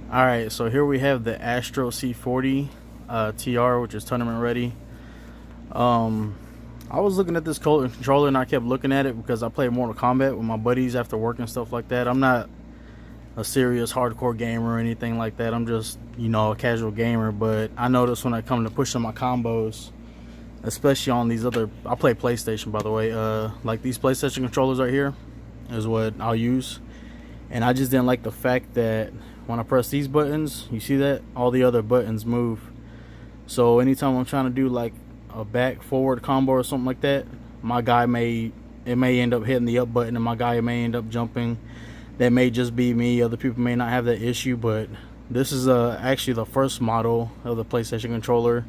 Alright, so here we have the Astro C40 TR, which is tournament ready. I was looking at this controller and I kept looking at it because I play Mortal Kombat with my buddies after work and stuff like that. I'm not a serious hardcore gamer or anything like that. I'm just, a casual gamer. But I notice when I come to pushing my combos, especially on these other, I play PlayStation, by the way, like these PlayStation controllers right here is what I'll use. And I just didn't like the fact that when I press these buttons, you see that all the other buttons move. So anytime I'm trying to do like a back forward combo or something like that, my guy may end up hitting the up button and my guy may end up jumping. That may just be me. Other people may not have that issue, but this is actually the first model of the PlayStation controller,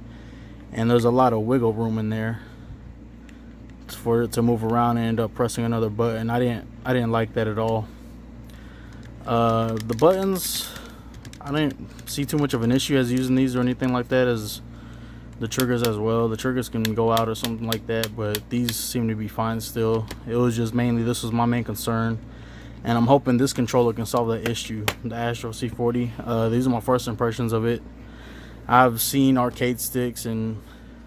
and there's a lot of wiggle room in there for it to move around and end up pressing another button. I didn't like that at all. The buttons, I didn't see too much of an issue as using these or anything like that, as the triggers as well. The triggers can go out or something like that, but these seem to be fine still. It was just mainly, this was my main concern, and I'm hoping this controller can solve that issue, the Astro C40. These are my first impressions of it. I've seen arcade sticks and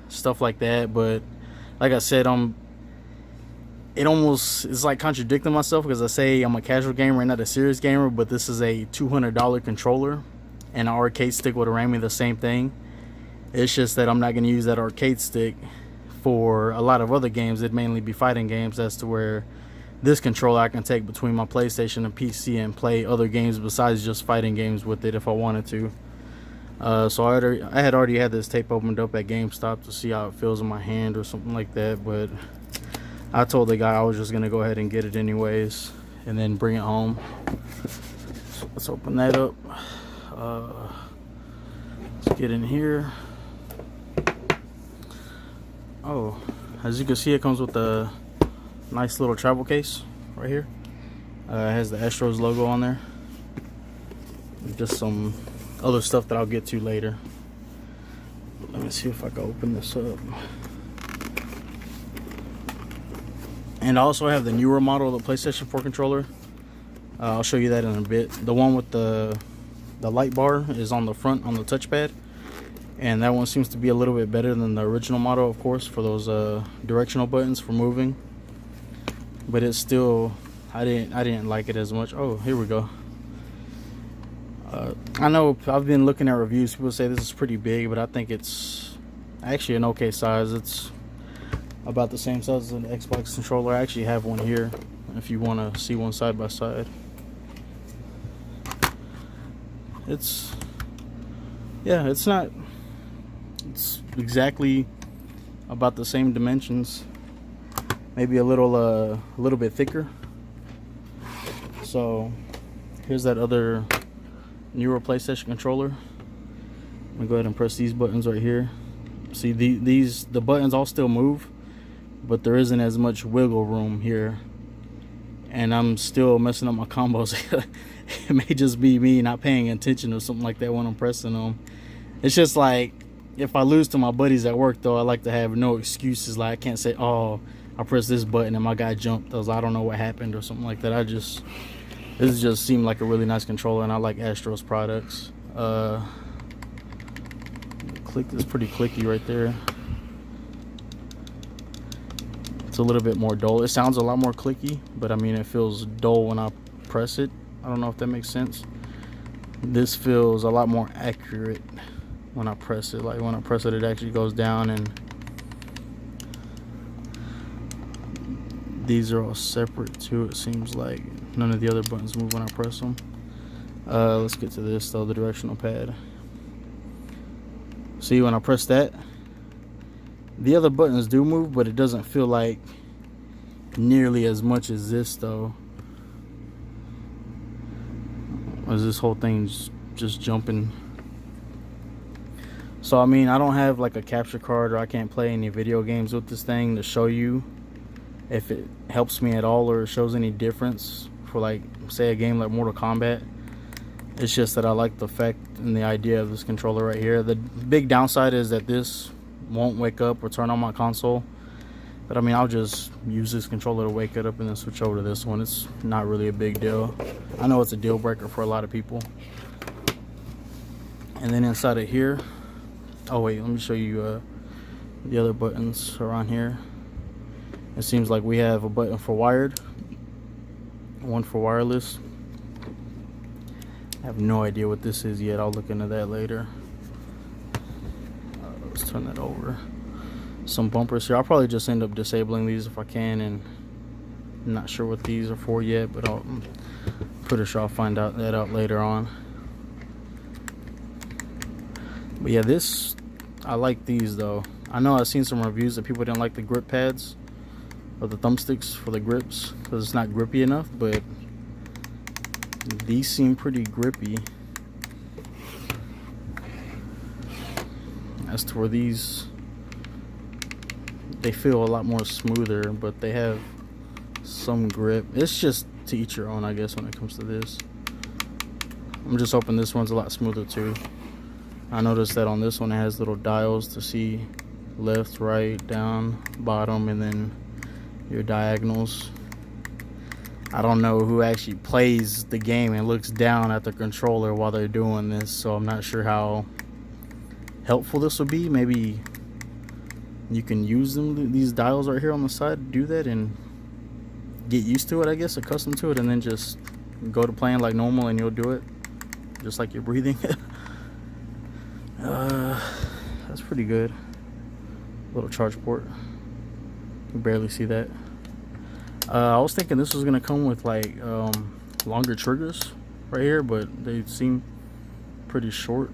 stuff like that, but like I said, it's like contradicting myself, because I say I'm a casual gamer and not a serious gamer, but this is a $200 controller, and an arcade stick would have ran me the same thing. It's just that I'm not going to use that arcade stick for a lot of other games. It'd mainly be fighting games, as to where this controller I can take between my PlayStation and PC and play other games besides just fighting games with it if I wanted to. So I had already had this tape opened up at GameStop to see how it feels in my hand or something like that, but I told the guy I was just going to go ahead and get it anyways and then bring it home. So let's open that up. Let's get in here. Oh, as you can see, it comes with a nice little travel case right here. It has the Astros logo on there. Just some other stuff that I'll get to later. Let me see if I can open this up. And I also have the newer model of the PlayStation 4 controller. I'll show you that in a bit. The one with the light bar is on the front on the touchpad, and that one seems to be a little bit better than the original model, of course, for those directional buttons for moving. But it's still, I didn't like it as much. Oh, here we go. I know I've been looking at reviews. People say this is pretty big, but I think it's actually an okay size. It's about the same size as an Xbox controller. I actually have one here if you want to see one side by side. It's exactly about the same dimensions, maybe a little bit thicker. So here's that other newer PlayStation controller. I'm gonna go ahead and press these buttons right here. See, the buttons all still move, but there isn't as much wiggle room here, and I'm still messing up my combos. It may just be me not paying attention or something like that when I'm pressing them. It's just like, if I lose to my buddies at work, though, I like to have no excuses. Like, I can't say, oh, I pressed this button and my guy jumped, I don't know what happened or something like that. This just seemed like a really nice controller, and I like Astro's products. Click is pretty clicky right there. It's a little bit more dull. It sounds a lot more clicky, but I mean, it feels dull when I press it. I don't know if that makes sense. This feels a lot more accurate when I press it. Like, when I press it, it actually goes down, and these are all separate too, it seems like. None of the other buttons move when I press them. Let's get to this though, the directional pad. See, when I press that, the other buttons do move, but it doesn't feel like nearly as much as this though. As this whole thing's just jumping. So I mean, I don't have like a capture card, or I can't play any video games with this thing to show you if it helps me at all or shows any difference for, like, say a game like Mortal Kombat. It's just that I like the fact and the idea of this controller right here. The big downside is that this won't wake up or turn on my console. But I mean, I'll just use this controller to wake it up and then switch over to this one. It's not really a big deal. I know it's a deal breaker for a lot of people. And then inside of here, oh wait, let me show you the other buttons around here. It seems like we have a button for wired, one for wireless. I have no idea what this is yet. I'll look into that later. Let's turn that over. Some bumpers here. I'll probably just end up disabling these if I can, and I'm not sure what these are for yet, but I'm pretty sure I'll find out later on. But yeah, this, I like these though. I know I've seen some reviews that people didn't like the grip pads or the thumbsticks for the grips because it's not grippy enough, but these seem pretty grippy. As to where these, they feel a lot more smoother, but they have some grip. It's just to each your own, I guess, when it comes to this. I'm just hoping this one's a lot smoother too. I noticed that on this one it has little dials to see left, right, down, bottom, and then your diagonals. I don't know who actually plays the game and looks down at the controller while they're doing this, so I'm not sure how helpful this will be. Maybe you can use them, these dials right here on the side, to do that and get used to it, I guess, accustomed to it, and then just go to playing like normal and you'll do it just like you're breathing. That's pretty good. Little charge port. You can barely see that. I was thinking this was gonna come with like longer triggers right here, but they seem pretty short.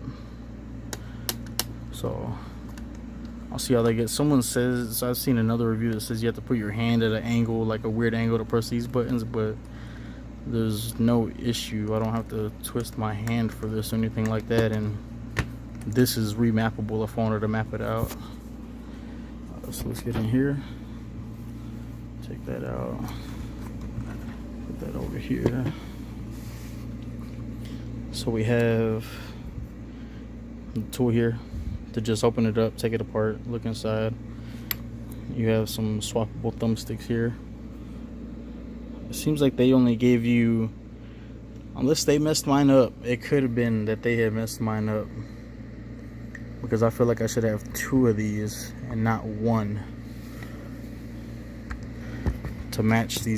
So I'll see how they get. Someone says, I've seen another review that says you have to put your hand at an angle, like a weird angle, to press these buttons, but there's no issue. I don't have to twist my hand for this or anything like that, and this is remappable if I wanted to map it out. So let's get in here. Take that out. Put that over here. So we have the tool here to just open it up, take it apart, look inside. You have some swappable thumbsticks here. It seems like they only gave you, unless they messed mine up, it could have been that they had messed mine up, because I feel like I should have 2 of these and not 1 to match these.